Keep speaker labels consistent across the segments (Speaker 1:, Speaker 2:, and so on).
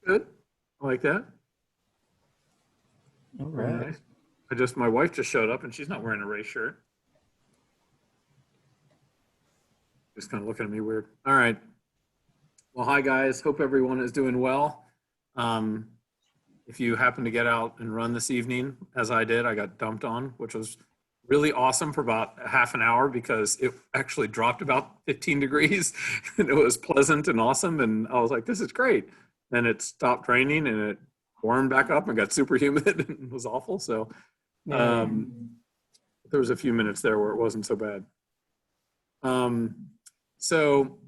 Speaker 1: Good. I like that.
Speaker 2: All
Speaker 1: Very
Speaker 2: right.
Speaker 1: nice. My wife just showed up and she's not wearing a race shirt. Just kind of looking at me weird. All right. Well, hi guys. Hope everyone is doing well. If you happen to get out and run this evening, as I did, I got dumped on, which was really awesome for about half an hour because it actually dropped about 15 degrees and it was pleasant and awesome. And I was like, this is great. Then it stopped raining and it warmed back up and got super humid and was awful. So there was a few minutes there where it wasn't so bad. So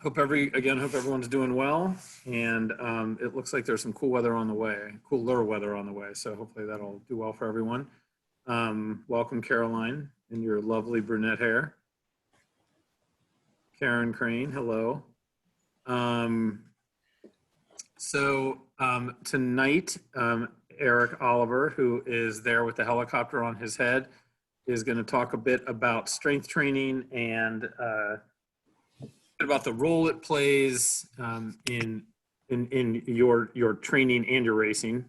Speaker 1: hope everyone's doing well. And it looks like there's some cool weather on the way, cooler weather on the way. So hopefully that'll do well for everyone. Welcome, Caroline, in your lovely brunette hair. Karen Crane, hello. Tonight, Eric Oliver, who is there with the helicopter on his head, is going to talk a bit about strength training and about the role it plays in your training and your racing.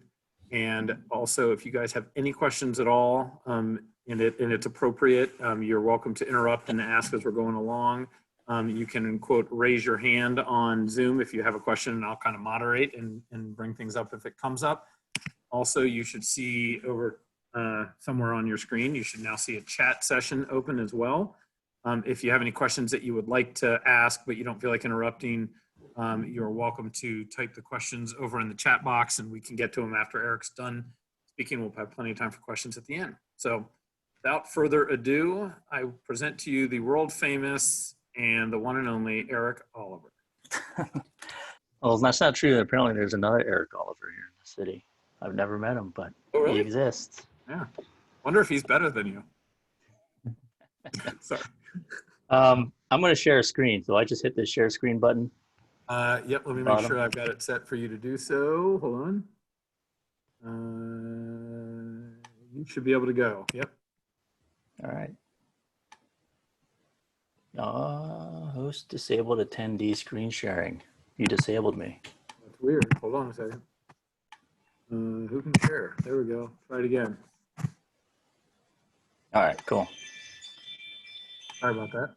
Speaker 1: And also, if you guys have any questions at all, and it's appropriate, you're welcome to interrupt and ask as we're going along. You can, quote, raise your hand on Zoom if you have a question, and I'll kind of moderate and bring things up if it comes up. Also, you should see over somewhere on your screen, you should now see a chat session open as well. If you have any questions that you would like to ask, but you don't feel like interrupting, you're welcome to type the questions over in the chat box and we can get to them after Eric's done speaking. We'll have plenty of time for questions at the end. So without further ado, I present to you the world famous and the one and only Eric Oliver.
Speaker 2: Well, that's not true. Apparently there's another Eric Oliver here in the city. I've never met him, but he exists.
Speaker 1: Yeah. Wonder if he's better than you. Sorry.
Speaker 2: I'm going to share a screen. So I just hit the share screen button.
Speaker 1: Yep, let me make sure I've got it set for you to do so. Hold on. You should be able to go. Yep.
Speaker 2: All right. Host disabled attendee screen sharing. You disabled me.
Speaker 1: That's weird. Hold on a second. Who can share? There we go. Try it again.
Speaker 2: All right, cool.
Speaker 1: Sorry about that.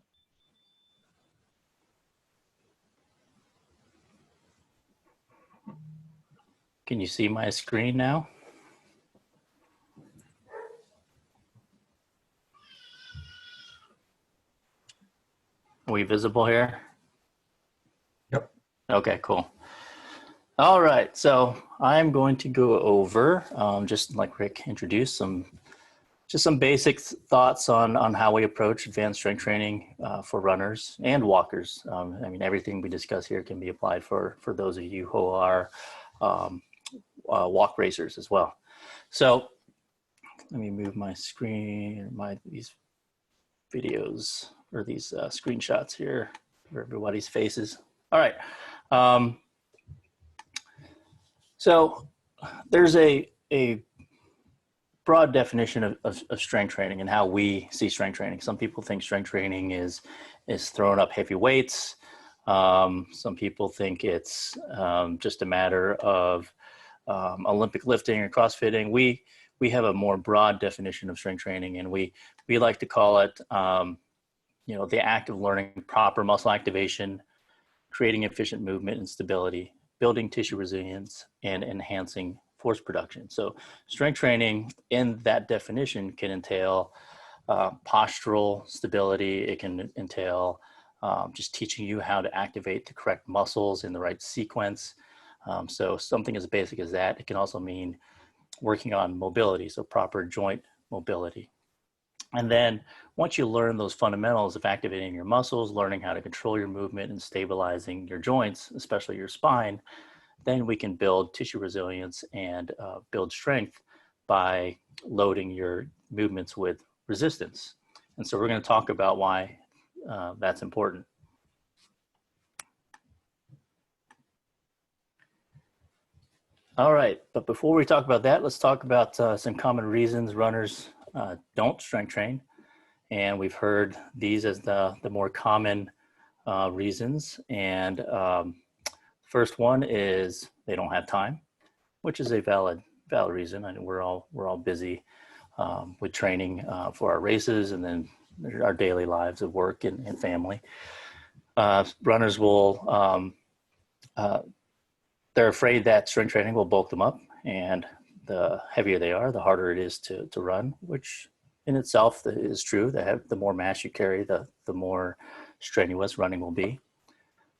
Speaker 2: Can you see my screen now? Are we visible here?
Speaker 3: Yep.
Speaker 2: Okay, cool. All right, so I'm going to go over, just like Rick introduced, some basic thoughts on how we approach advanced strength training for runners and walkers. I mean, everything we discuss here can be applied for those of you who are walk racers as well. So let me move my screen, these videos or these screenshots here for everybody's faces. All right. So there's a broad definition of strength training and how we see strength training. Some people think strength training is throwing up heavy weights. Some people think it's just a matter of Olympic lifting or CrossFitting. We have a more broad definition of strength training, and we like to call it, the act of learning proper muscle activation, creating efficient movement and stability, building tissue resilience, and enhancing force production. So strength training in that definition can entail postural stability. It can entail just teaching you how to activate the correct muscles in the right sequence. So something as basic as that. It can also mean working on mobility, so proper joint mobility. And then once you learn those fundamentals of activating your muscles, learning how to control your movement and stabilizing your joints, especially your spine, then we can build tissue resilience and build strength by loading your movements with resistance. And so we're going to talk about why that's important. All right, but before we talk about that, let's talk about some common reasons runners don't strength train. And we've heard these as the more common reasons. And first one is they don't have time, which is a valid reason. And we're all busy with training for our races and then our daily lives of work and family. Runners will, they're afraid that strength training will bulk them up, and the heavier they are, the harder it is to run, which in itself is true. The more mass you carry, the more strenuous running will be.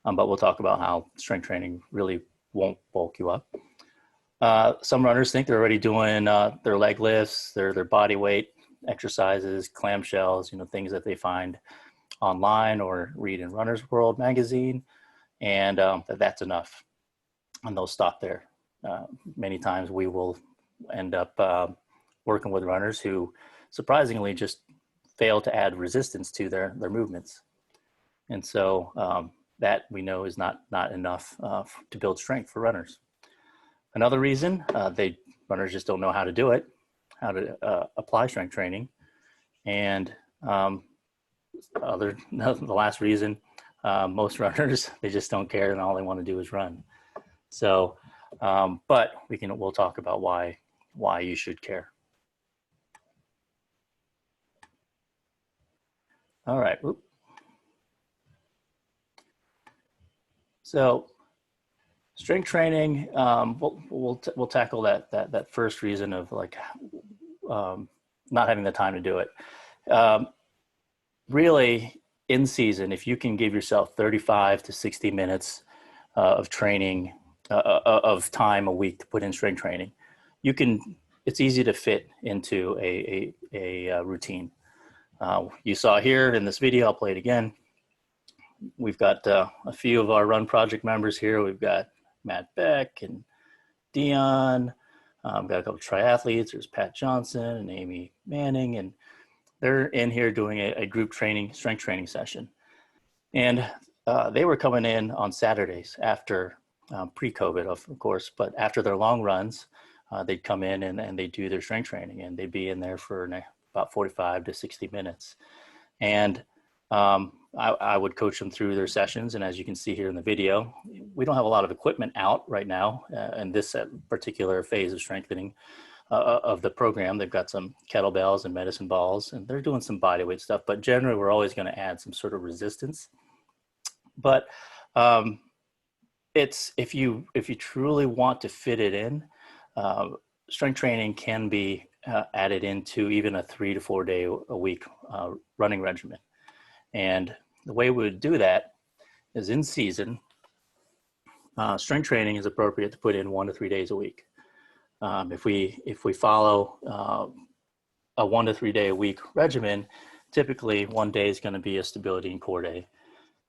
Speaker 2: But we'll talk about how strength training really won't bulk you up. Some runners think they're already doing their leg lifts, their body weight exercises, clamshells, things that they find online or read in Runner's World magazine, and that's enough. And they'll stop there. Many times we will end up working with runners who surprisingly just fail to add resistance to their movements. And so that we know is not enough to build strength for runners. Another reason, runners just don't know how to do it, how to apply strength training. And the last reason, most runners, they just don't care and all they want to do is run. So, but we'll talk about why you should care. All right. So strength training, we'll tackle that first reason of not having the time to do it. Really, in season, if you can give yourself 35 to 60 minutes of training, of time a week to put in strength training, it's easy to fit into a routine. You saw here in this video, I'll play it again. We've got a few of our Run Project members here. We've got Matt Beck and Dion. We've got a couple of triathletes. There's Pat Johnson and Amy Manning, and they're in here doing a group training, strength training session. And they were coming in on Saturdays after pre-COVID, of course, but after their long runs, they'd come in and they'd do their strength training, and they'd be in there for about 45 to 60 minutes. And I would coach them through their sessions. And as you can see here in the video, we don't have a lot of equipment out right now in this particular phase of strengthening of the program. They've got some kettlebells and medicine balls, and they're doing some body weight stuff, but generally we're always going to add some sort of resistance. But if you truly want to fit it in, strength training can be added into even a 3 to 4 day a week running regimen. And the way we would do that is in season, strength training is appropriate to put in 1 to 3 days a week. If we follow a 1 to 3 day a week regimen, typically one day is going to be a stability and core day.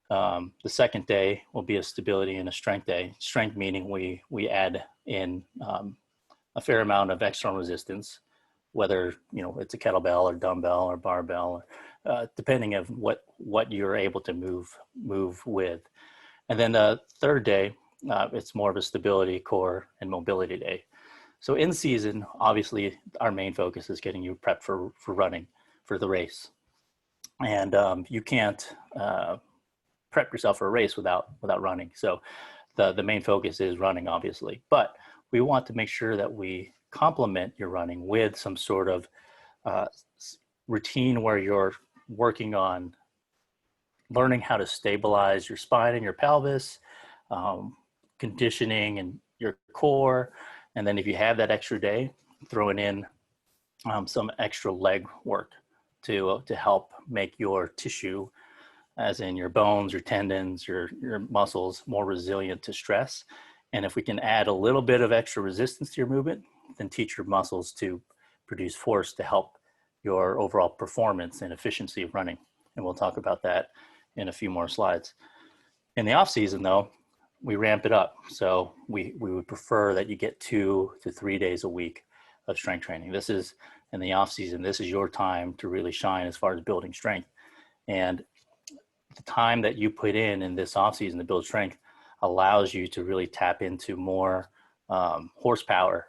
Speaker 2: The second day will be a stability and a strength day. Strength meaning we add in a fair amount of external resistance, whether it's a kettlebell or dumbbell or barbell, depending on what you're able to move with. And then the third day, it's more of a stability, core, and mobility day. So in season, obviously, our main focus is getting you prepped for running, for the race. And you can't prep yourself for a race without running. So the main focus is running, obviously. But we want to make sure that we complement your running with some sort of routine where you're working on learning how to stabilize your spine and your pelvis, conditioning and your core. And then if you have that extra day, throwing in some extra leg work to help make your tissue, as in your bones, your tendons, your muscles, more resilient to stress. And if we can add a little bit of extra resistance to your movement, then teach your muscles to produce force to help your overall performance and efficiency of running. And we'll talk about that in a few more slides. In the off season though, we ramp it up. So we would prefer that you get 2 to 3 days a week of strength training. This is in the off season, this is your time to really shine as far as building strength. And the time that you put in this off season to build strength allows you to really tap into more horsepower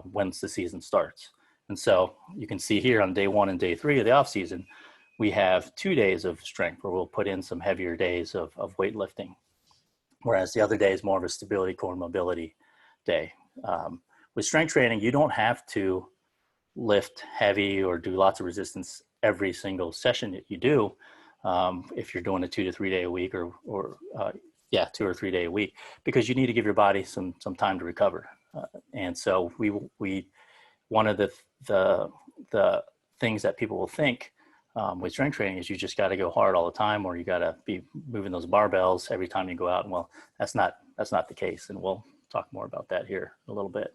Speaker 2: once the season starts. And so you can see here on day 1 and day 3 of the off season, we have 2 days of strength where we'll put in some heavier days of weightlifting. Whereas the other day is more of a stability, core, mobility day. With strength training, you don't have to lift heavy or do lots of resistance every single session that you do. If you're doing a 2 to 3 day a week or 2 or 3 day a week, because you need to give your body some time to recover. And so one of the things that people will think with strength training is you just got to go hard all the time, or you got to be moving those barbells every time you go out. And well, that's not the case. And we'll talk more about that here in a little bit.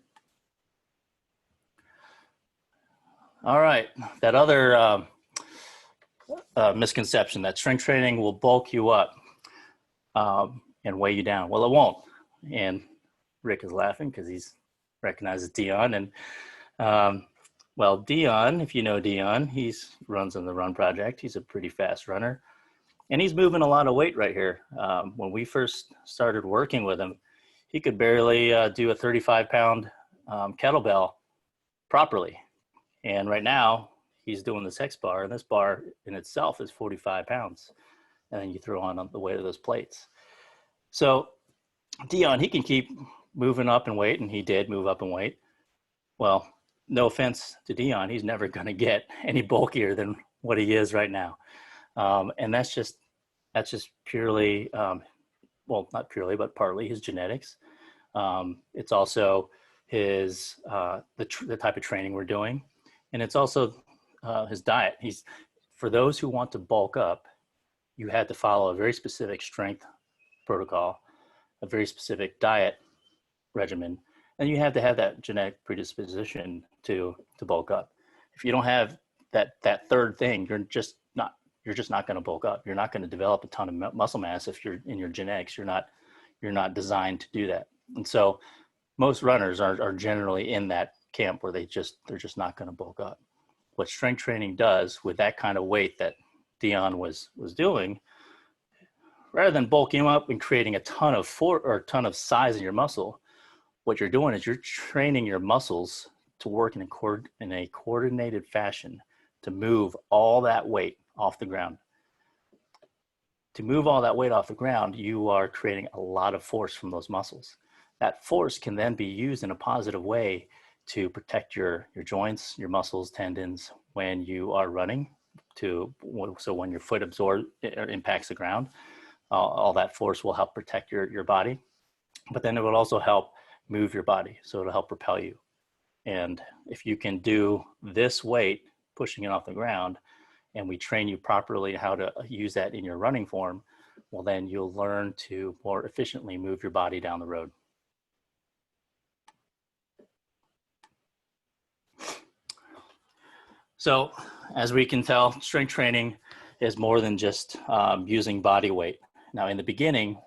Speaker 2: All right, that other misconception that strength training will bulk you up and weigh you down. Well, it won't. And Rick is laughing because he's recognizes Dion. And well, Dion, if you know Dion, he runs on the Run Project. He's a pretty fast runner. And he's moving a lot of weight right here. When we first started working with him, he could barely do a 35-pound kettlebell properly. And right now, he's doing this X bar, and this bar in itself is 45 pounds. And then you throw on the weight of those plates. So Dion, he can keep moving up in weight, and he did move up in weight. Well, no offense to Dion, he's never going to get any bulkier than what he is right now. And that's just purely, well, not purely, but partly his genetics. It's also his the type of training we're doing. And it's also his diet. For those who want to bulk up, you had to follow a very specific strength protocol, a very specific diet regimen, and you have to have that genetic predisposition to bulk up. If you don't have that third thing, you're just not going to bulk up. You're not going to develop a ton of muscle mass if you're in your genetics. You're not designed to do that. And so most runners are generally in that camp where they're just not going to bulk up. What strength training does with that kind of weight that Dion was doing, rather than bulking up and creating a ton of size in your muscle, what you're doing is you're training your muscles to work in a coordinated fashion to move all that weight off the ground. To move all that weight off the ground, you are creating a lot of force from those muscles. That force can then be used in a positive way to protect your joints, your muscles, tendons when you are running. So when your foot impacts the ground, all that force will help protect your body. But then it will also help move your body, so it'll help propel you. And if you can do this weight, pushing it off the ground, and we train you properly how to use that in your running form, well, then you'll learn to more efficiently move your body down the road. So as we can tell, strength training is more than just using body weight. Now, in the beginning,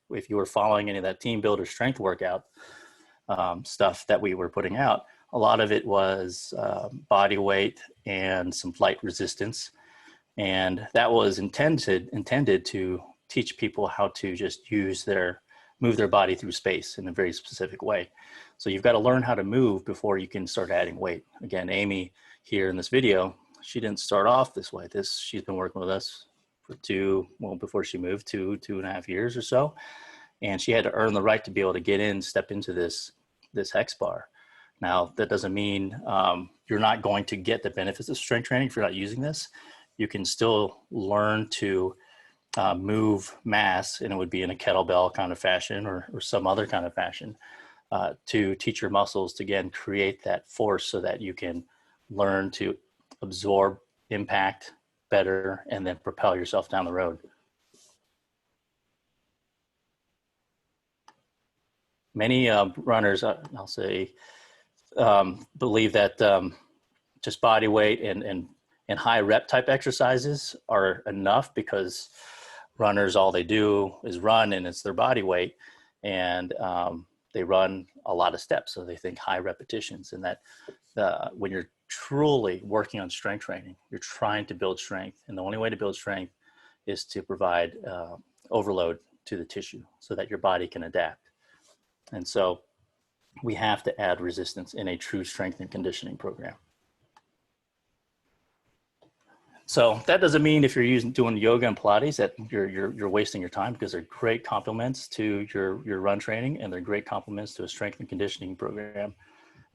Speaker 2: if you were following any of that team builder strength workout stuff that we were putting out, a lot of it was body weight and some flight resistance. And that was intended to teach people how to just move their body through space in a very specific way. So you've got to learn how to move before you can start adding weight. Again, Amy here in this video, she didn't start off this way. She's been working with us for before she moved, 2.5 years or so. And she had to earn the right to be able to step into this hex bar. Now, that doesn't mean you're not going to get the benefits of strength training if you're not using this. You can still learn to move mass, and it would be in a kettlebell kind of fashion or some other kind of fashion to teach your muscles to, again, create that force so that you can learn to absorb impact better and then propel yourself down the road. Many runners, I'll say, believe that just body weight and high rep type exercises are enough because runners, all they do is run and it's their body weight, and they run a lot of steps. So they think high repetitions, and that when you're truly working on strength training, you're trying to build strength. And the only way to build strength is to provide overload to the tissue so that your body can adapt. And so we have to add resistance in a true strength and conditioning program. So that doesn't mean if you're doing yoga and Pilates that you're wasting your time, because they're great complements to your run training, and they're great complements to a strength and conditioning program.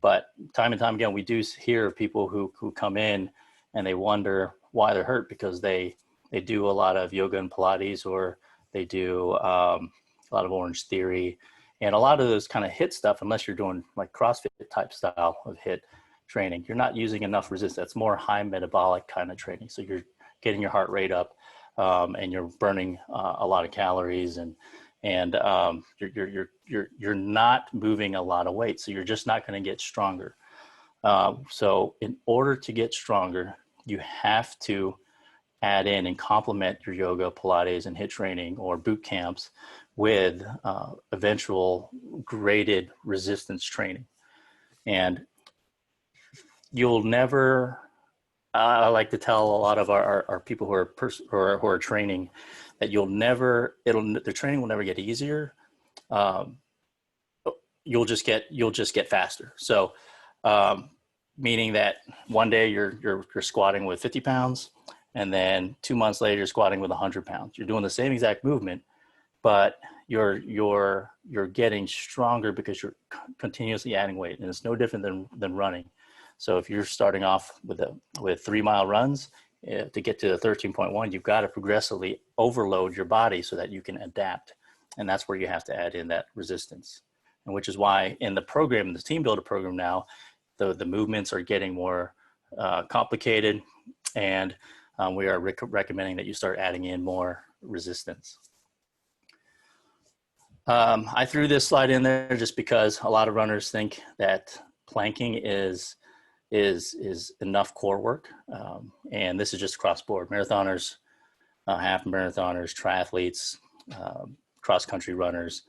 Speaker 2: But time and time again, we do hear of people who come in and they wonder why they're hurt, because they do a lot of yoga and Pilates, or they do a lot of Orange Theory, and a lot of those kind of HIIT stuff, unless you're doing like CrossFit type style of HIIT training, you're not using enough resistance. That's more high metabolic kind of training. So you're getting your heart rate up, and you're burning a lot of calories, and you're not moving a lot of weight. So you're just not going to get stronger. So in order to get stronger, you have to add in and complement your yoga, Pilates, and HIIT training or boot camps with eventual graded resistance training. And you'll never, I like to tell a lot of our people who are training that the training will never get easier. You'll just get faster. So, meaning that one day you're squatting with 50 pounds, and then 2 months later you're squatting with 100 pounds. You're doing the same exact movement, but you're getting stronger because you're continuously adding weight, and it's no different than running. So if you're starting off with 3 mile runs, to get to the 13.1, you've got to progressively overload your body so that you can adapt. And that's where you have to add in that resistance. And which is why in the program, the team builder program now, the movements are getting more complicated, and we are recommending that you start adding in more resistance. I threw this slide in there just because a lot of runners think that planking is enough core work. And this is just across board. Marathoners, half marathoners, triathletes, cross-country runners.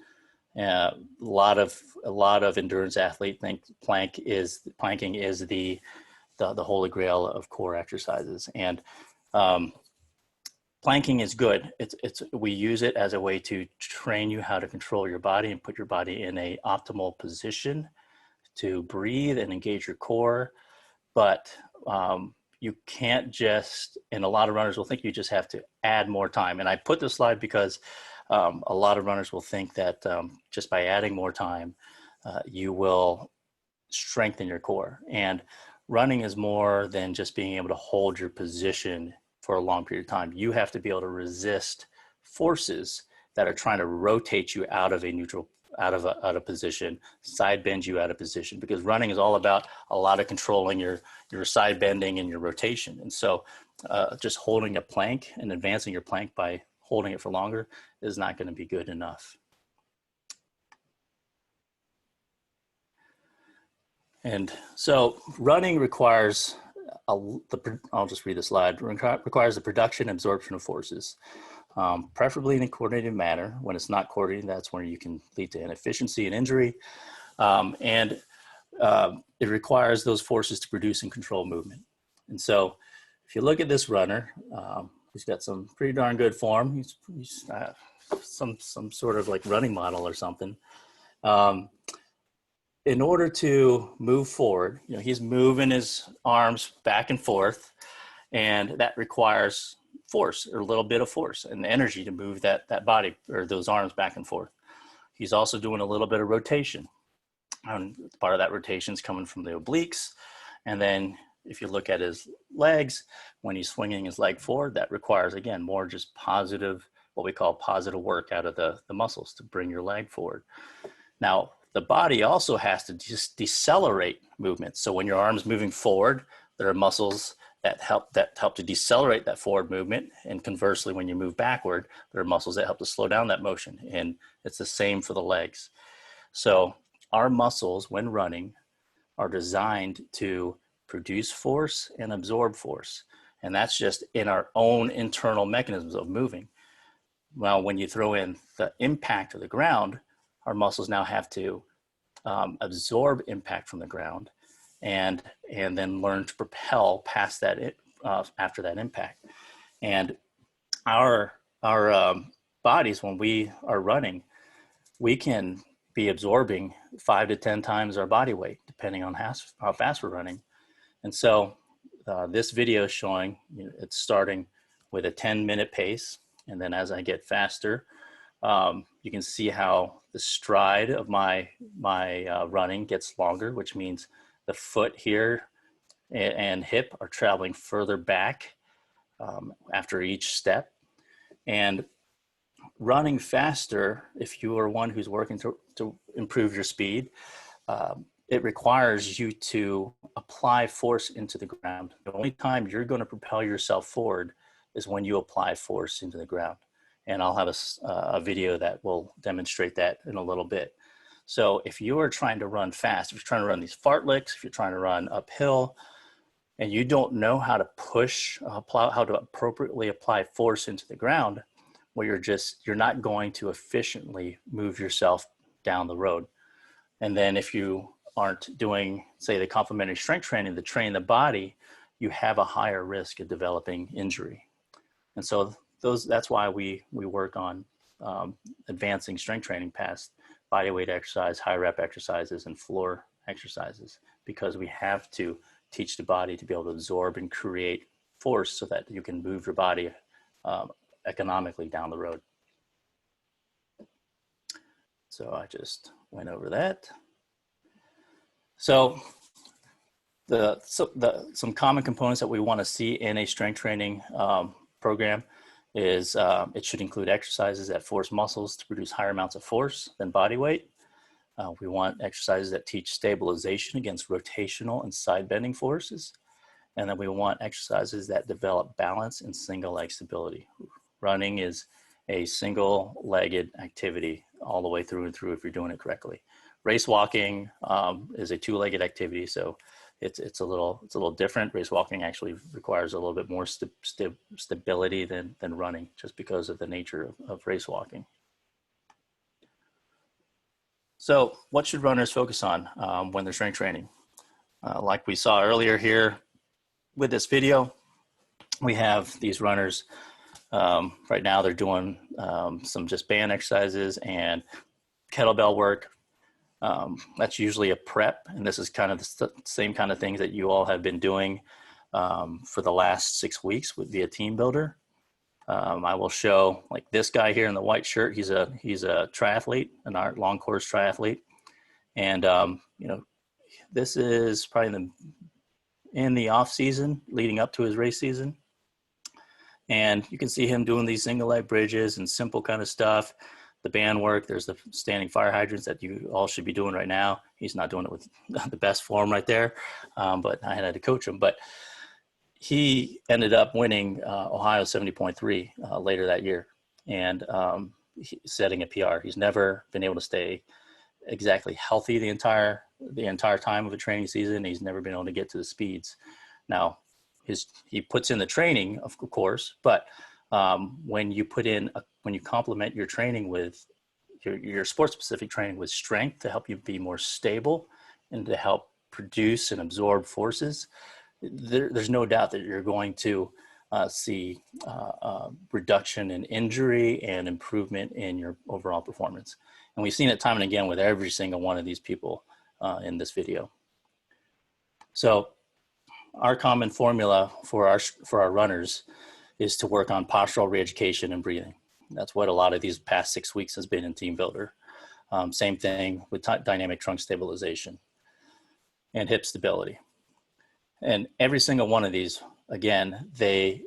Speaker 2: A lot of endurance athletes think planking is the holy grail of core exercises. And planking is good. We use it as a way to train you how to control your body and put your body in a optimal position to breathe and engage your core. But you can't just, and a lot of runners will think you just have to add more time. And I put this slide because a lot of runners will think that just by adding more time, you will strengthen your core. And running is more than just being able to hold your position for a long period of time. You have to be able to resist forces that are trying to rotate you out of a neutral, out of position, side bend you out of position, because running is all about a lot of controlling your side bending and your rotation. And so just holding a plank and advancing your plank by holding it for longer is not going to be good enough. And so running requires, I'll just read the slide, requires the production and absorption of forces, preferably in a coordinated manner. When it's not coordinated, that's where you can lead to inefficiency and injury. And it requires those forces to produce and control movement. And so if you look at this runner, he's got some pretty darn good form. He's some sort of like running model or something. In order to move forward, he's moving his arms back and forth, and that requires force, or a little bit of force and energy to move that body or those arms back and forth. He's also doing a little bit of rotation. And part of that rotation is coming from the obliques. And then if you look at his legs, when he's swinging his leg forward, that requires, again, more just positive, what we call positive work out of the muscles to bring your leg forward. Now, the body also has to just decelerate movement. So when your arm's moving forward, there are muscles that help to decelerate that forward movement. And conversely, when you move backward, there are muscles that help to slow down that motion. And it's the same for the legs. So our muscles, when running, are designed to produce force and absorb force. And that's just in our own internal mechanisms of moving. Well, when you throw in the impact of the ground, our muscles now have to absorb impact from the ground and then learn to propel past that after that impact. And our bodies, when we are running, we can be absorbing 5 to 10 times our body weight, depending on how fast we're running. And so this video is showing, it's starting with a 10-minute pace. And then as I get faster, you can see how the stride of my running gets longer, which means the foot here and hip are traveling further back after each step. And running faster, if you are one who's working to improve your speed, it requires you to apply force into the ground. The only time you're going to propel yourself forward is when you apply force into the ground. And I'll have a video that will demonstrate that in a little bit. So if you are trying to run fast, if you're trying to run these fartlicks, if you're trying to run uphill, and you don't know how to push, how to appropriately apply force into the ground, well, you're not going to efficiently move yourself down the road. And then if you aren't doing, say, the complementary strength training to train the body, you have a higher risk of developing injury. And so that's why we work on advancing strength training past body weight exercise, high rep exercises, and floor exercises, because we have to teach the body to be able to absorb and create force so that you can move your body economically down the road. So I just went over that. So some common components that we want to see in a strength training program is it should include exercises that force muscles to produce higher amounts of force than body weight. We want exercises that teach stabilization against rotational and side bending forces. And then we want exercises that develop balance and single leg stability. Running is a single-legged activity all the way through and through if you're doing it correctly. Race walking is a two-legged activity, so it's a little different. Race walking actually requires a little bit more stability than running, just because of the nature of race walking. So what should runners focus on when they're strength training? Like we saw earlier here with this video, we have these runners. Right now they're doing some just band exercises and kettlebell work. That's usually a prep, and this is kind of the same kind of things that you all have been doing for the last 6 weeks via Team Builder. I will show, like, this guy here in the white shirt. He's a triathlete, an long course triathlete, and this is probably in the off season leading up to his race season. And you can see him doing these single leg bridges and simple kind of stuff. The band work, there's the standing fire hydrants that you all should be doing right now. He's not doing it with the best form right there, but I had to coach him. But he ended up winning Ohio 70.3 later that year, and setting a PR. He's never been able to stay exactly healthy the entire time of a training season. He's never been able to get to the speeds. Now, he puts in the training, of course, but when you complement your training with your sport specific training with strength to help you be more stable and to help produce and absorb forces, there's no doubt that you're going to see reduction in injury and improvement in your overall performance. And we've seen it time and again with every single one of these people in this video. So our common formula for our runners is to work on postural reeducation and breathing. That's what a lot of these past 6 weeks has been in Team Builder. Same thing with dynamic trunk stabilization and hip stability. And every single one of these, again, they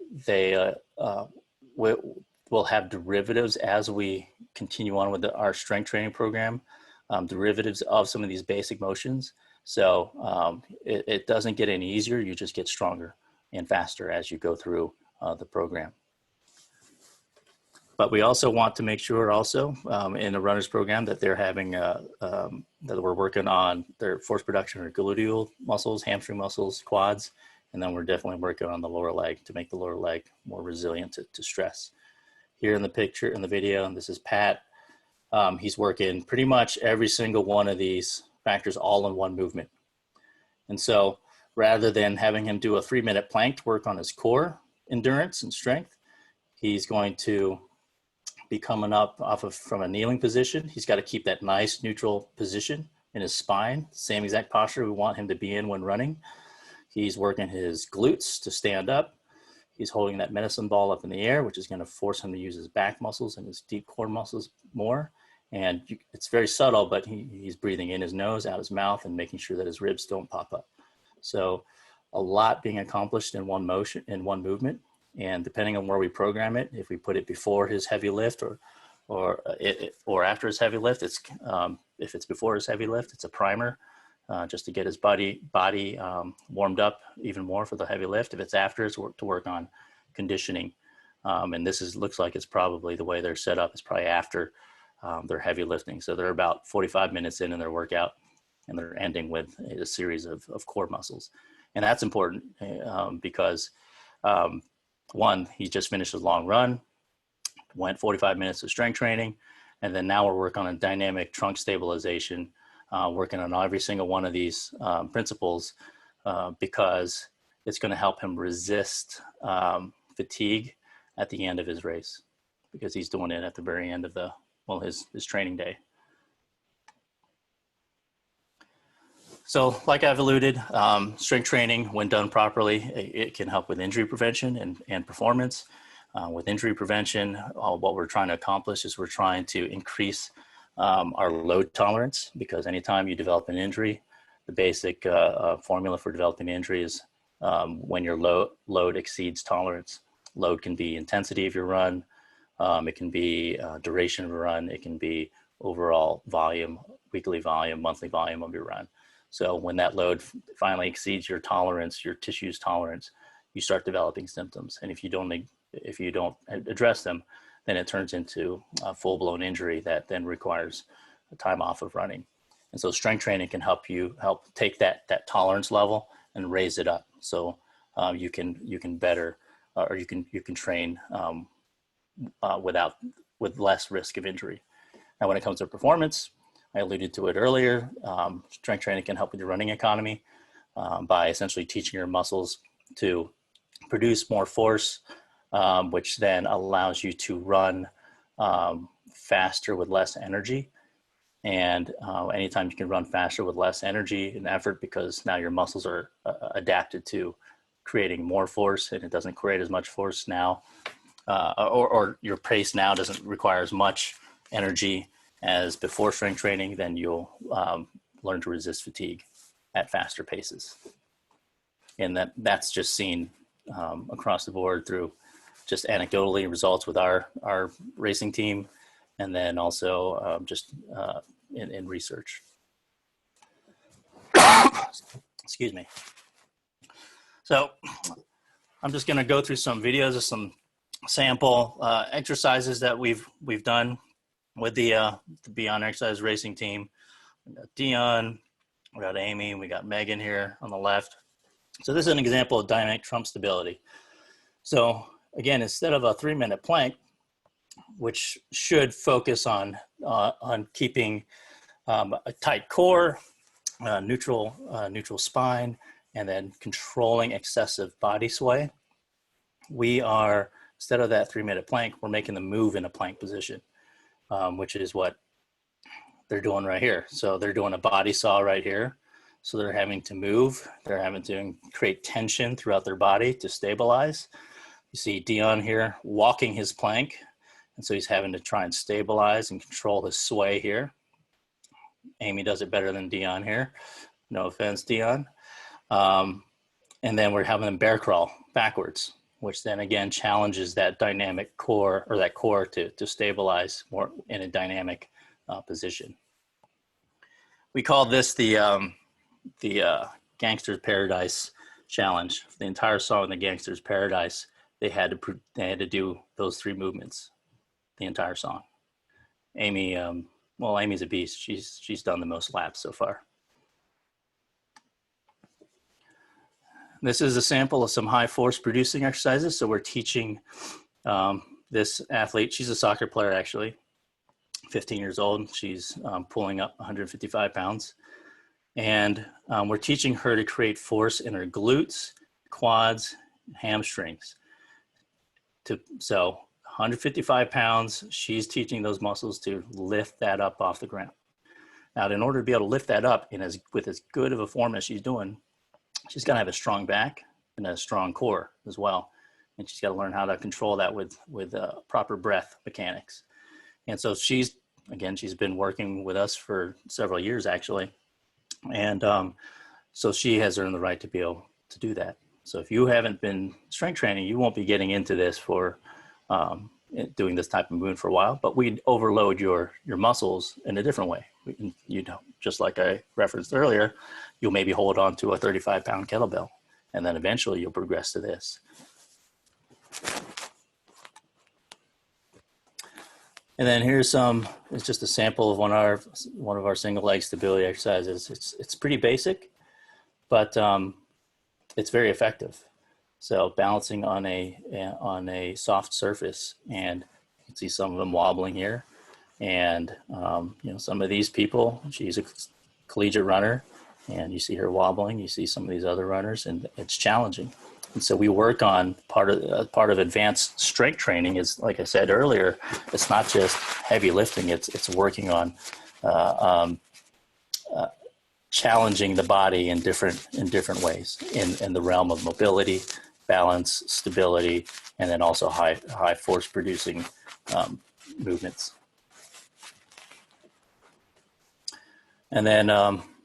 Speaker 2: will have derivatives as we continue on with our strength training program, derivatives of some of these basic motions. So it doesn't get any easier. You just get stronger and faster as you go through the program. But we also want to make sure in the runners program that they're having, that we're working on their force production or gluteal muscles, hamstring muscles, quads, and then we're definitely working on the lower leg to make the lower leg more resilient to stress. Here in the picture, in the video, this is Pat. He's working pretty much every single one of these factors all in one movement. And so rather than having him do a 3-minute plank to work on his core endurance and strength, he's going to be coming up from a kneeling position. He's got to keep that nice neutral position in his spine, same exact posture we want him to be in when running. He's working his glutes to stand up. He's holding that medicine ball up in the air, which is going to force him to use his back muscles and his deep core muscles more. And it's very subtle, but he's breathing in his nose, out his mouth, and making sure that his ribs don't pop up. So a lot being accomplished in one motion, in one movement. And depending on where we program it, if we put it before his heavy lift or after his heavy lift, it's if it's before his heavy lift, it's a primer just to get his body warmed up even more for the heavy lift. If it's after, it's to work on conditioning. And this looks like it's probably the way they're set up is probably after their heavy lifting. So they're about 45 minutes in their workout, and they're ending with a series of core muscles. And that's important because one, he just finished his long run, went 45 minutes of strength training, and then now we're working on a dynamic trunk stabilization, working on every single one of these principles because it's going to help him resist fatigue at the end of his race, because he's doing it at the very end of his training day. So like I've alluded, strength training, when done properly, it can help with injury prevention and performance. With injury prevention, what we're trying to accomplish is we're trying to increase our load tolerance, because anytime you develop an injury, the basic formula for developing injury is when your load exceeds tolerance. Load can be intensity of your run, it can be duration of a run, it can be overall volume, weekly volume, monthly volume of your run. So when that load finally exceeds your tolerance, your tissue's tolerance, you start developing symptoms. And if you don't address them, then it turns into a full-blown injury that then requires a time off of running. And so strength training can help take that tolerance level and raise it up. So you can better, or you can train with less risk of injury. Now, when it comes to performance, I alluded to it earlier. Strength training can help with your running economy by essentially teaching your muscles to produce more force, which then allows you to run faster with less energy. And anytime you can run faster with less energy and effort, because now your muscles are adapted to creating more force, and it doesn't create as much force now, or your pace now doesn't require as much energy as before strength training, then you'll learn to resist fatigue at faster paces. And that's just seen across the board through just anecdotally results with our racing team, and then also just in research. Excuse me. So I'm just going to go through some videos of some sample exercises that we've done with the Beyond Exercise racing team. We got Dion, we got Amy, we got Megan here on the left. So this is an example of dynamic trunk stability. So again, instead of a 3-minute plank, which should focus on keeping a tight core, neutral spine, and then controlling excessive body sway, we are, instead of that 3-minute plank, we're making them move in a plank position, which is what they're doing right here. So they're doing a body saw right here. So they're having to move. They're having to create tension throughout their body to stabilize. You see Dion here walking his plank. And so he's having to try and stabilize and control his sway here. Amy does it better than Dion here. No offense, Dion. And then we're having them bear crawl backwards, which then again challenges that dynamic core, or that core to stabilize more in a dynamic position. We call this the Gangster's Paradise Challenge. For the entire song, The Gangster's Paradise, they had to do those 3 movements the entire song. Amy, Amy's a beast. She's done the most laps so far. This is a sample of some high force producing exercises. So we're teaching this athlete. She's a soccer player, actually, 15 years old. She's pulling up 155 pounds. And we're teaching her to create force in her glutes, quads, hamstrings. So 155 pounds, she's teaching those muscles to lift that up off the ground. Now, in order to be able to lift that up with as good of a form as she's doing, she's got to have a strong back and a strong core as well. And she's got to learn how to control that with proper breath mechanics. And so she's been working with us for several years actually. And so she has earned the right to be able to do that. So if you haven't been strength training, you won't be getting into this for doing this type of movement for a while, but we'd overload your muscles in a different way. You know, just like I referenced earlier, you'll maybe hold on to a 35-pound kettlebell, and then eventually you'll progress to this. And then here's it's just a sample of one of our single leg stability exercises. It's pretty basic, but it's very effective. So balancing on a soft surface, and you can see some of them wobbling here. And you know, some of these people, she's a collegiate runner, and you see her wobbling. You see some of these other runners, and it's challenging. And so we work on part of advanced strength training is, like I said earlier, it's not just heavy lifting. It's working on challenging the body in different ways in the realm of mobility, balance, stability, and then also high force producing movements. And then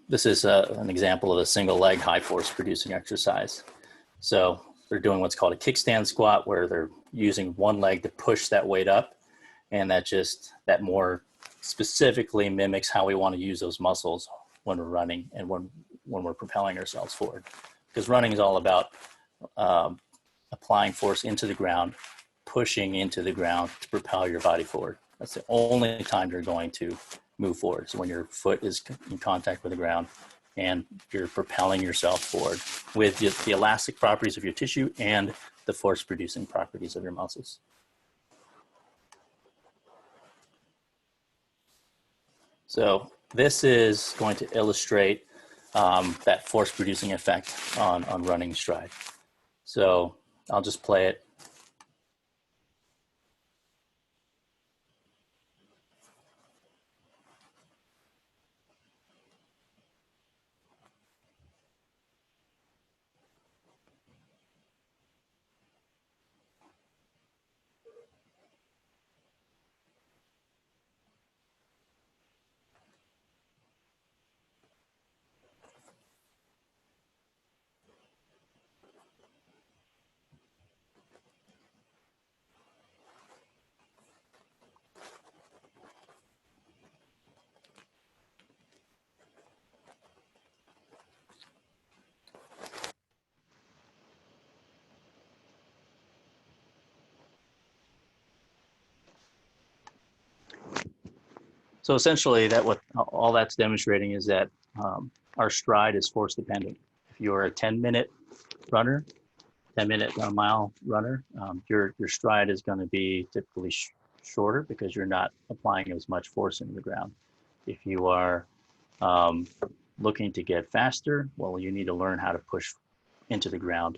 Speaker 2: this is an example of a single leg high force producing exercise. So they're doing what's called a kickstand squat, where they're using one leg to push that weight up, and that more specifically mimics how we want to use those muscles when we're running and when we're propelling ourselves forward. Because running is all about applying force into the ground, pushing into the ground to propel your body forward. That's the only time you're going to move forward. So when your foot is in contact with the ground and you're propelling yourself forward with the elastic properties of your tissue and the force producing properties of your muscles. So this is going to illustrate that force producing effect on running stride. So I'll just play it. So essentially, all that's demonstrating is that our stride is force dependent. If you're a 10-minute runner, 10-minute mile runner, your stride is going to be typically shorter because you're not applying as much force into the ground. If you are looking to get faster, well, you need to learn how to push into the ground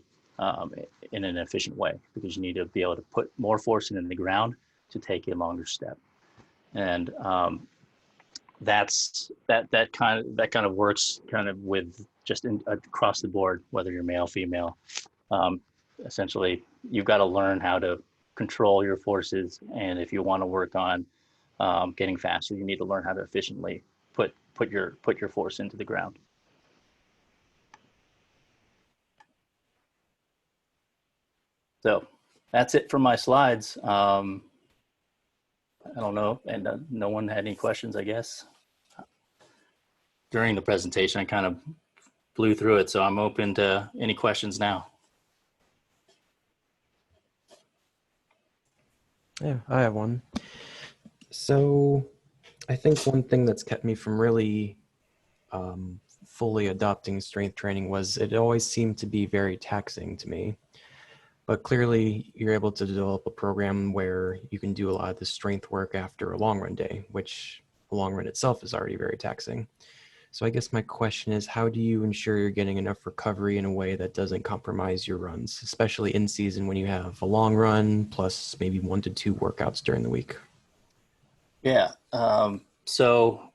Speaker 2: in an efficient way, because you need to be able to put more force into the ground to take a longer step. And that kind of works kind of with just across the board, whether you're male, female. Essentially, you've got to learn how to control your forces, and if you want to work on getting faster, you need to learn how to efficiently put your force into the ground. So that's it for my slides. I don't know, and no one had any questions, I guess. During the presentation, I kind of blew through it, so I'm open to any questions now.
Speaker 3: Yeah, I have one. So I think one thing that's kept me from really fully adopting strength training was it always seemed to be very taxing to me. But clearly you're able to develop a program where you can do a lot of the strength work after a long run day, which a long run itself is already very taxing. So I guess my question is, how do you ensure you're getting enough recovery in a way that doesn't compromise your runs, especially in season when you have a long run plus maybe 1 to 2 workouts during the week?
Speaker 2: Yeah. So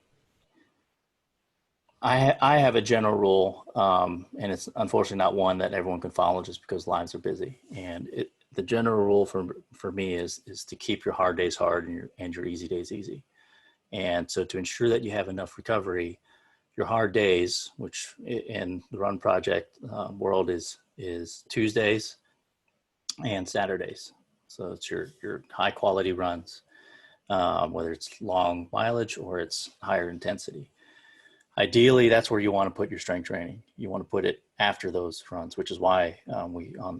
Speaker 2: I have a general rule, and it's unfortunately not one that everyone can follow just because lives are busy. And the general rule for me is to keep your hard days hard and your easy days easy. And so to ensure that you have enough recovery, your hard days, which in the Run Project world is Tuesdays and Saturdays. So it's your high quality runs, whether it's long mileage or it's higher intensity. Ideally, that's where you want to put your strength training. You want to put it after those runs, which is why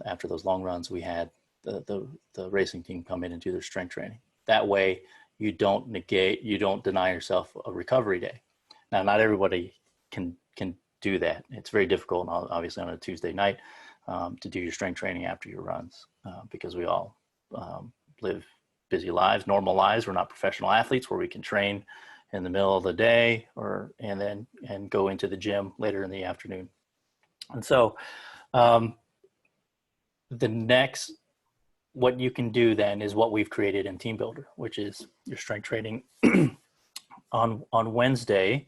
Speaker 2: after those long runs, we had the racing team come in and do their strength training. That way, you don't deny yourself a recovery day. Now, not everybody can do that. It's very difficult, obviously, on a Tuesday night to do your strength training after your runs because we all live busy lives, normal lives. We're not professional athletes where we can train in the middle of the day and go into the gym later in the afternoon. And so what you can do then is what we've created in Team Builder, which is your strength training on Wednesday,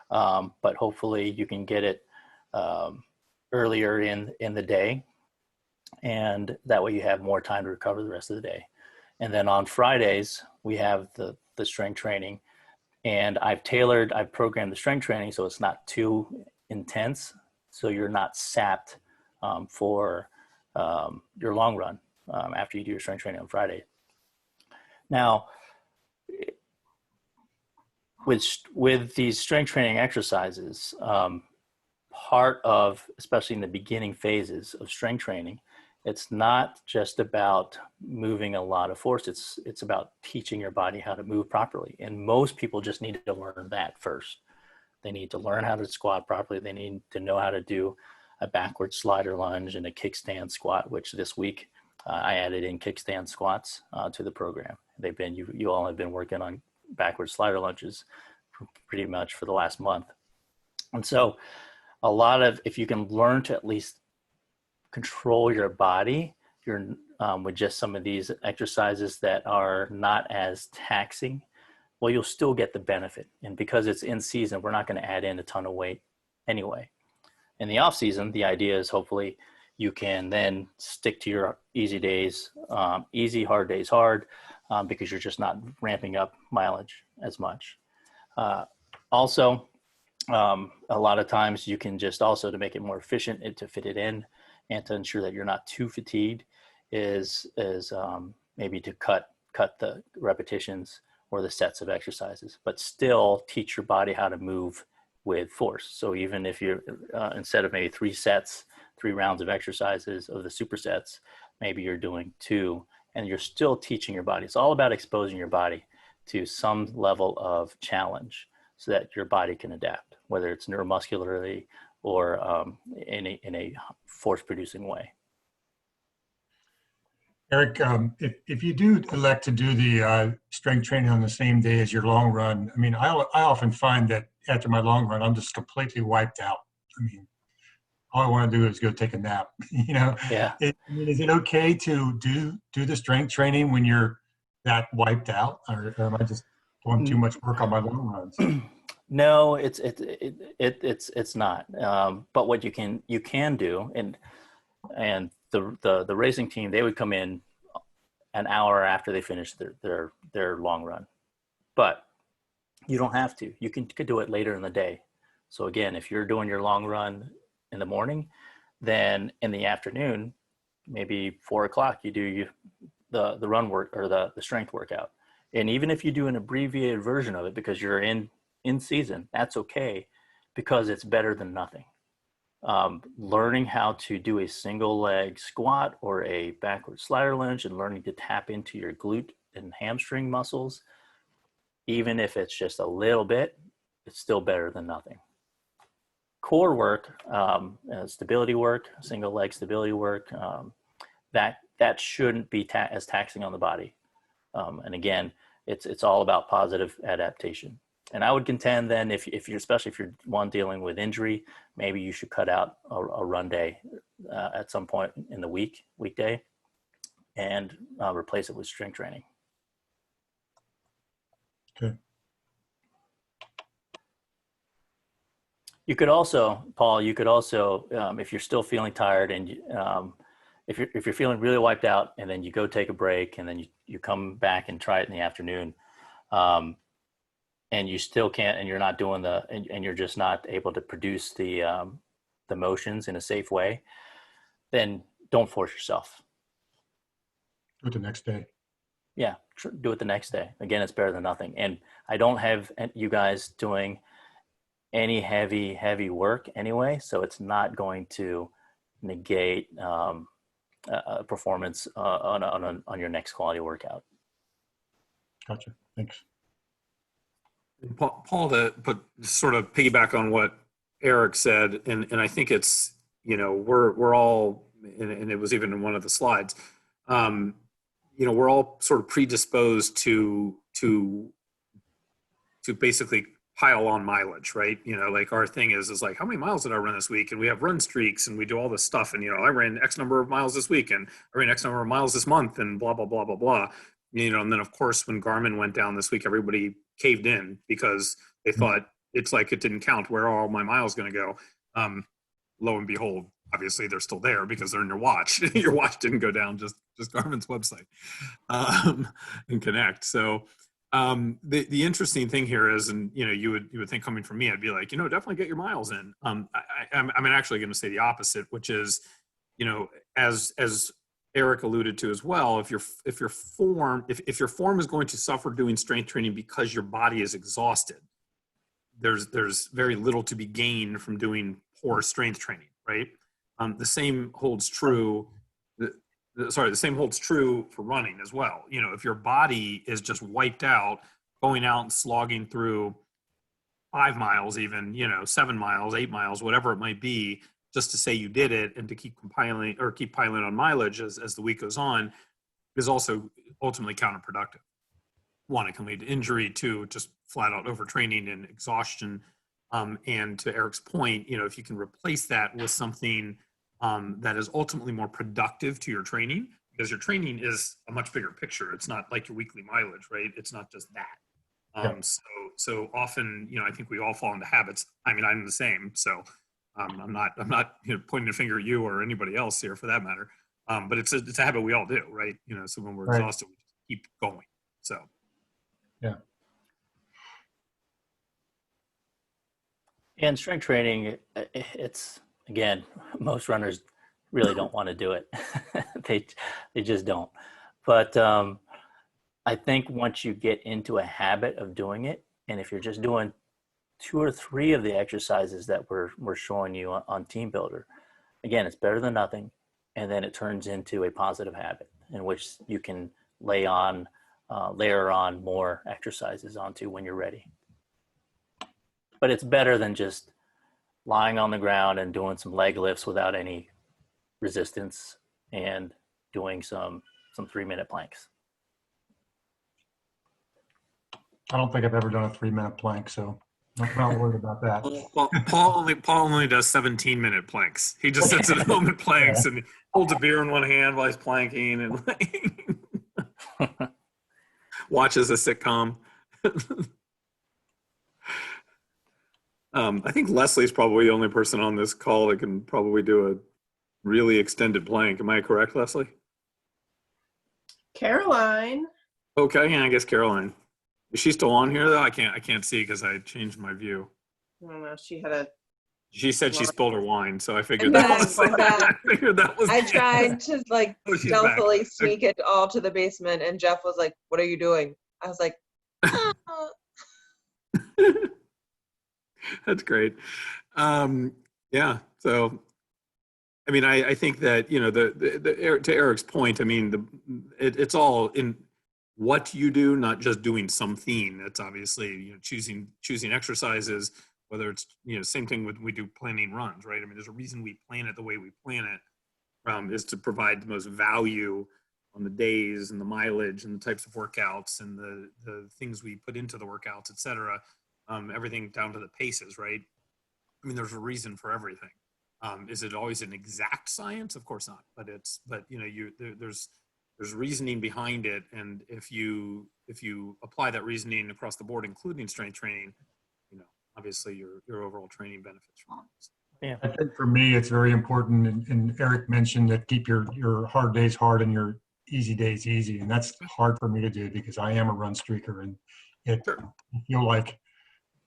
Speaker 2: but hopefully you can get it earlier in the day, and that way you have more time to recover the rest of the day. And then on Fridays, we have the strength training, and I've programmed the strength training so it's not too intense, so you're not sapped for your long run after you do your strength training on Friday. Now, with these strength training exercises, part of, especially in the beginning phases of strength training, it's not just about moving a lot of force. It's about teaching your body how to move properly. And most people just need to learn that first. They need to learn how to squat properly. They need to know how to do a backward slider lunge and a kickstand squat, which this week I added in kickstand squats to the program. You all have been working on backward slider lunges pretty much for the last month. And so if you can learn to at least control your body with just some of these exercises that are not as taxing, well, you'll still get the benefit. And because it's in season, we're not going to add in a ton of weight anyway. In the off season, the idea is hopefully you can then stick to your easy days, easy, hard days hard, because you're just not ramping up mileage as much. Also, a lot of times you can just also, to make it more efficient and to fit it in and to ensure that you're not too fatigued, is maybe to cut the repetitions or the sets of exercises, but still teach your body how to move with force. So even if you're instead of maybe 3 rounds of exercises of the supersets, maybe you're doing 2, and you're still teaching your body. It's all about exposing your body to some level of challenge so that your body can adapt, whether it's neuromuscularly or in a force-producing way.
Speaker 4: Eric, if you do elect to do the strength training on the same day as your long run, I mean, I often find that after my long run, I'm just completely wiped out. I mean, all I want to do is go take a nap.
Speaker 2: Yeah.
Speaker 4: Is it okay to do the strength training when you're that wiped out, or am I just doing too much work on my long runs?
Speaker 2: No, it's not. But what you can do, and the racing team, they would come in an hour after they finish their long run, but you don't have to. You could do it later in the day. So again, if you're doing your long run in the morning, then in the afternoon, maybe 4 o'clock, you do the run work or the strength workout. And even if you do an abbreviated version of it because you're in season, that's okay, because it's better than nothing. Learning how to do a single leg squat or a backward slider lunge and learning to tap into your glute and hamstring muscles, even if it's just a little bit, it's still better than nothing. Core work, stability work, single leg stability work, that shouldn't be as taxing on the body. And again, it's all about positive adaptation. And I would contend then, especially if you're one dealing with injury, maybe you should cut out a run day at some point in the weekday, and replace it with strength training.
Speaker 4: Okay.
Speaker 2: You could also, Paul, if you're still feeling tired and if you're feeling really wiped out, and then you go take a break, and then you come back and try it in the afternoon, and you still can't, and you're not doing and you're just not able to produce the motions in a safe way, then don't force yourself.
Speaker 4: Do it the next day.
Speaker 2: Yeah, do it the next day. Again, it's better than nothing. And I don't have you guys doing any heavy work anyway, so it's not going to negate performance on your next quality workout.
Speaker 4: Gotcha. Thanks.
Speaker 1: Paul, to sort of piggyback on what Eric said, and I think it's, we're all, and it was even in one of the slides, we're all sort of predisposed to basically pile on mileage, right? Like our thing is like, how many miles did I run this week? And we have run streaks and we do all this stuff. And, I ran X number of miles this week and I ran X number of miles this month and blah, blah, blah, blah, blah. And then of course, when Garmin went down this week, everybody caved in because they thought it's like, it didn't count. Where are all my miles going to go? Lo and behold, obviously they're still there because they're in your watch. Your watch didn't go down, just Garmin's website and Connect. So, the interesting thing here is, and you would think coming from me, I'd be like, definitely get your miles in. I'm actually going to say the opposite, which is, as Eric alluded to as well, if your form is going to suffer doing strength training because your body is exhausted, there's very little to be gained from doing poor strength training, right? The same holds true. The same holds true for running as well. If your body is just wiped out, going out and slogging through 5 miles, even, 7 miles, 8 miles, whatever it might be, just to say you did it and to keep piling on mileage as the week goes on, is also ultimately counterproductive. One, it can lead to injury. Two, just flat out overtraining and exhaustion. And to Eric's point, if you can replace that with something that is ultimately more productive to your training, because your training is a much bigger picture. It's not like your weekly mileage, right? It's not just that. So often, I think we all fall into habits. I mean, I'm the same. So I'm not pointing a finger at you or anybody else here for that matter. But it's a habit we all do, right? So when we're exhausted, we just keep going. So.
Speaker 4: Yeah.
Speaker 2: And strength training, it's, again, most runners really don't want to do it. They just don't. But I think once you get into a habit of doing it, and if you're just doing 2 or 3 of the exercises that we're showing you on Team Builder, again, it's better than nothing. And then it turns into a positive habit in which you can layer on more exercises onto when you're ready. But it's better than just lying on the ground and doing some leg lifts without any resistance and doing some 3-minute planks.
Speaker 4: I don't think I've ever done a 3-minute plank, so I'm not worried about that.
Speaker 1: Well, Paul only does 17-minute planks. He just sits at home and planks and holds a beer in one hand while he's planking and watches a sitcom. I think Leslie's probably the only person on this call that can probably do a really extended plank. Am I correct, Leslie?
Speaker 5: Caroline.
Speaker 1: Okay, yeah, I guess Caroline. Is she still on here though? I can't see because I changed my view.
Speaker 5: I don't know. She had a.
Speaker 1: She said she spilled her wine, so I figured
Speaker 5: And
Speaker 1: that
Speaker 5: then
Speaker 1: was.
Speaker 5: I'm back.
Speaker 1: I figured that was.
Speaker 5: I tried to like
Speaker 1: Oh, she's back.
Speaker 5: stealthily sneak it all to the basement, and Jeff was like, "What are you doing?" I was like, "Oh."
Speaker 1: That's great. Yeah. So, I mean, I think that, to Eric's point, I mean, it's all in what you do, not just doing something. It's obviously, choosing exercises, whether it's, same thing with, we do planning runs, right? I mean, there's a reason we plan it the way we plan it, is to provide the most value on the days and the mileage and the types of workouts and the things we put into the workouts, et cetera. Everything down to the paces, right? I mean, there's a reason for everything. Is it always an exact science? Of course not. But there's reasoning behind it, and if you apply that reasoning across the board, including strength training, obviously your overall training benefits from it.
Speaker 2: Yeah.
Speaker 4: I think for me, it's very important, and Eric mentioned that keep your hard days hard and your easy days easy. And that's hard for me to do because I am a run streaker, and I feel like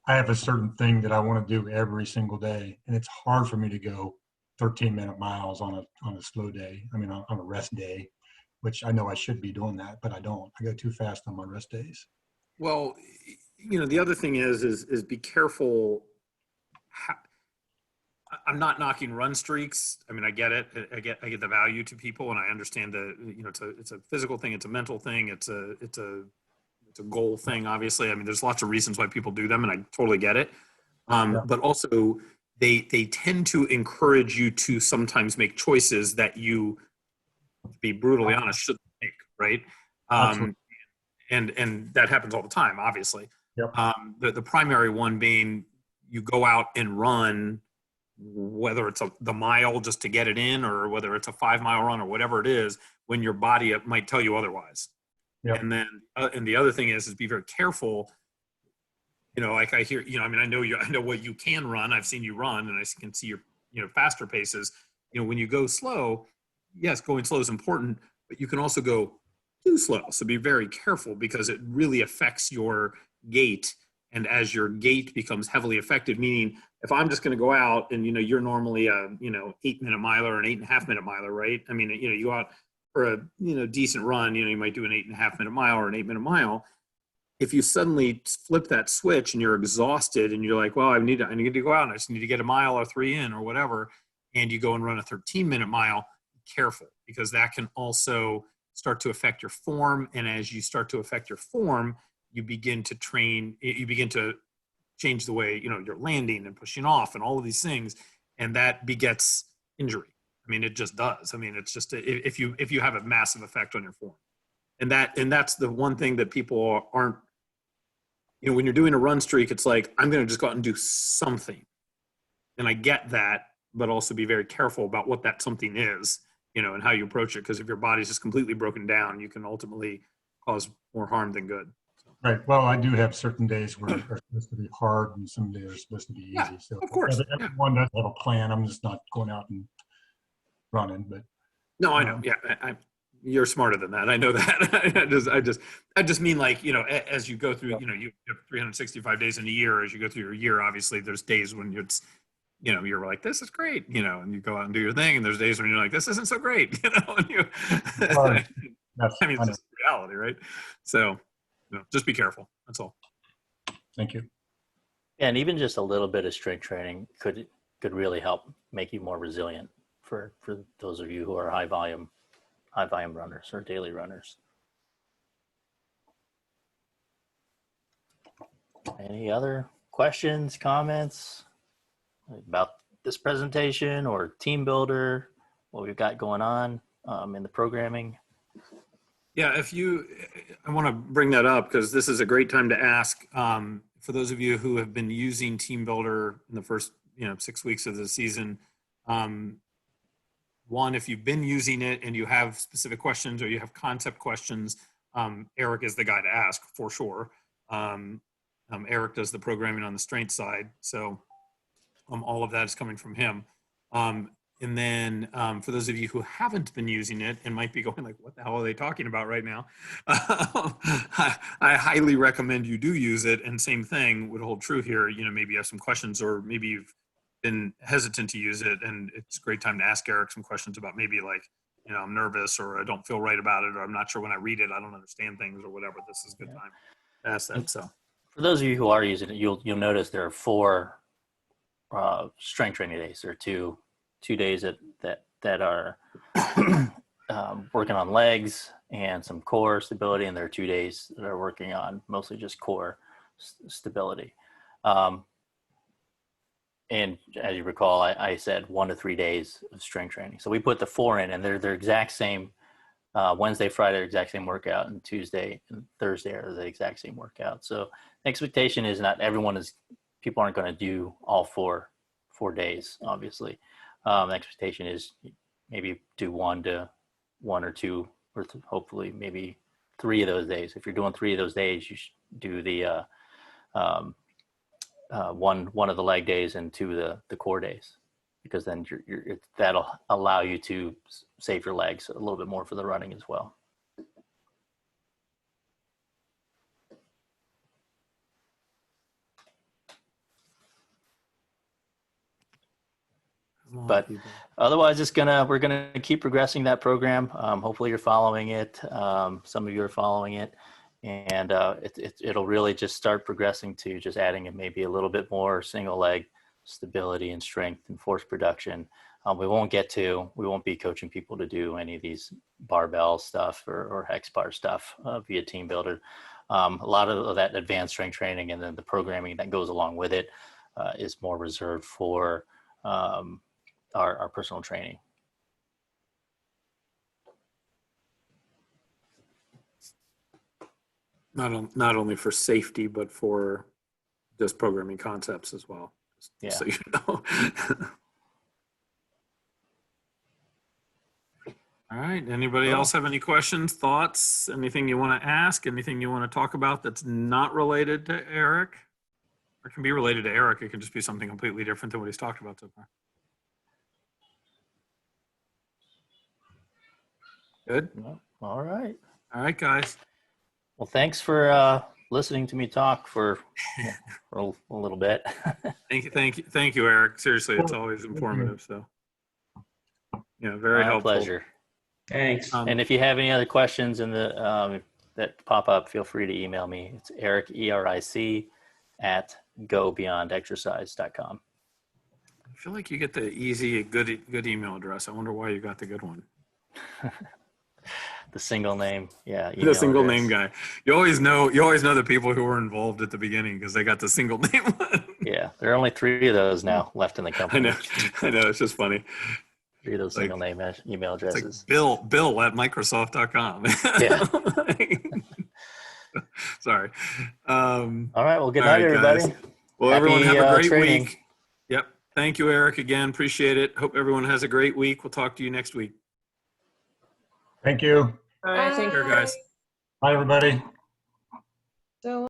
Speaker 4: I have a certain thing that I want to do every single day. And it's hard for me to go 13-minute miles on a slow day. I mean, on a rest day, which I know I should be doing that, but I don't. I go too fast on my rest days.
Speaker 1: Well, the other thing is be careful. I'm not knocking run streaks. I mean, I get it. I get the value to people, and I understand that it's a physical thing, it's a mental thing, it's a goal thing. Obviously, I mean, there's lots of reasons why people do them, and I totally get it. But also, they tend to encourage you to sometimes make choices that you, to be brutally honest, shouldn't make. Right? And that happens all the time, obviously.
Speaker 4: Yep.
Speaker 1: The primary one being you go out and run, whether it's the mile just to get it in, or whether it's a 5-mile run or whatever it is, when your body might tell you otherwise.
Speaker 4: Yep.
Speaker 1: And then, and the other thing is be very careful. Like I hear, I mean, I know what you can run. I've seen you run, and I can see your faster paces. When you go slow, yes, going slow is important, but you can also go too slow. So be very careful, because it really affects your gait. And as your gait becomes heavily affected, meaning if I'm just going to go out and, you're normally a, 8-minute miler or an 8.5-minute miler, right? I mean, you go out for a, decent run, you might do an 8.5-minute mile or an 8-minute mile. If you suddenly flip that switch and you're exhausted and you're like, well, I need to go out and I just need to get a mile or 3 in or whatever, and you go and run a 13-minute mile, be careful, because that can also start to affect your form. And as you start to affect your form, you begin to change the way, you're landing and pushing off and all of these things. And that begets injury. I mean, it just does. I mean, it's just, if you have a massive effect on your form. And that's the one thing that people aren't, when you're doing a run streak, it's like, I'm going to just go out and do something. And I get that, but also be very careful about what that something is, and how you approach it. Because if your body's just completely broken down, you can ultimately cause more harm than good.
Speaker 4: Right. Well, I do have certain days where are supposed to be hard and some days are supposed to be easy.
Speaker 1: Yeah,
Speaker 4: So
Speaker 1: of course.
Speaker 4: everyone does have a plan. I'm just not going out and running, but.
Speaker 1: No, I know. Yeah. You're smarter than that. I know that. I just mean, like, as you go through, you have 365 days in a year. As you go through your year, obviously there's days when it's, you're like, this is great, and you go out and do your thing. And there's days when you're like, this isn't so great, and you, I mean, it's just reality, right? So, just be careful. That's all.
Speaker 4: Thank you.
Speaker 2: And even just a little bit of strength training could really help make you more resilient for those of you who are high volume runners or daily runners. Any other questions, comments about this presentation or Team Builder, what we've got going on in the programming?
Speaker 1: Yeah, I want to bring that up because this is a great time to ask. For those of you who have been using Team Builder in the first 6 weeks of the season, one, if you've been using it and you have specific questions or you have concept questions, Eric is the guy to ask for sure. Eric does the programming on the strength side, so all of that is coming from him. And then for those of you who haven't been using it and might be going like, what the hell are they talking about right now? I highly recommend you do use it. And same thing would hold true here. Maybe you have some questions, or maybe you've been hesitant to use it, and it's a great time to ask Eric some questions about maybe like, I'm nervous, or I don't feel right about it, or I'm not sure when I read it, I don't understand things or whatever. This is a good time to ask that. So
Speaker 2: for those of you who are using it, you'll notice there are 4 strength training days. There are two days that are working on legs and some core stability, and there are 2 days that are working on mostly just core stability. And as you recall, I said 1 to 3 days of strength training. So we put the 4 in, and they're exact same. Wednesday, Friday are exact same workout, and Tuesday and Thursday are the exact same workout. So the expectation is not people aren't going to do all 4 days, obviously. The expectation is maybe do 1 or 2, or hopefully maybe 3 of those days. If you're doing 3 of those days, you should do the one of the leg days and two the core days, because then that'll allow you to save your legs a little bit more for the running as well. But otherwise, we're gonna keep progressing that program. Hopefully, you're following it. Some of you are following it, and it'll really just start progressing to just adding maybe a little bit more single leg stability and strength and force production. We won't be coaching people to do any of these barbell stuff or hex bar stuff via Team Builder. A lot of that advanced strength training and then the programming that goes along with it is more reserved for our personal training.
Speaker 1: Not only for safety, but for just programming concepts as well.
Speaker 2: Yeah.
Speaker 1: So you know. All right. Anybody else have any questions, thoughts, anything you want to ask, anything you want to talk about that's not related to Eric? Or can be related to Eric. It can just be something completely different than what he's talked about so far. Good.
Speaker 2: All right.
Speaker 1: All right, guys.
Speaker 2: Well, thanks for listening to me talk for a little bit.
Speaker 1: Thank you, Eric. Seriously, it's always informative. So, yeah, very helpful.
Speaker 2: My pleasure.
Speaker 6: Thanks.
Speaker 2: And if you have any other questions that pop up, feel free to email me. It's Eric, ERIC, at gobeyondexercise.com.
Speaker 1: I feel like you get the easy, good email address. I wonder why you got the good one.
Speaker 2: The single name, yeah.
Speaker 1: The single name guy. You always know the people who were involved at the beginning because they got the single name one.
Speaker 2: Yeah, there are only 3 of those now left in the company.
Speaker 1: I know. It's just funny.
Speaker 2: 3 of those single name email addresses.
Speaker 1: It's like Bill at Microsoft.com.
Speaker 2: Yeah.
Speaker 1: Sorry.
Speaker 2: All right. Well, good night, everybody.
Speaker 1: Guys. Well, everyone have a great
Speaker 2: training.
Speaker 1: week. Yep. Thank you, Eric, again. Appreciate it. Hope everyone has a great week. We'll talk to you next week.
Speaker 4: Thank you.
Speaker 5: All right,
Speaker 1: Take care, guys.
Speaker 4: Bye, everybody.
Speaker 5: So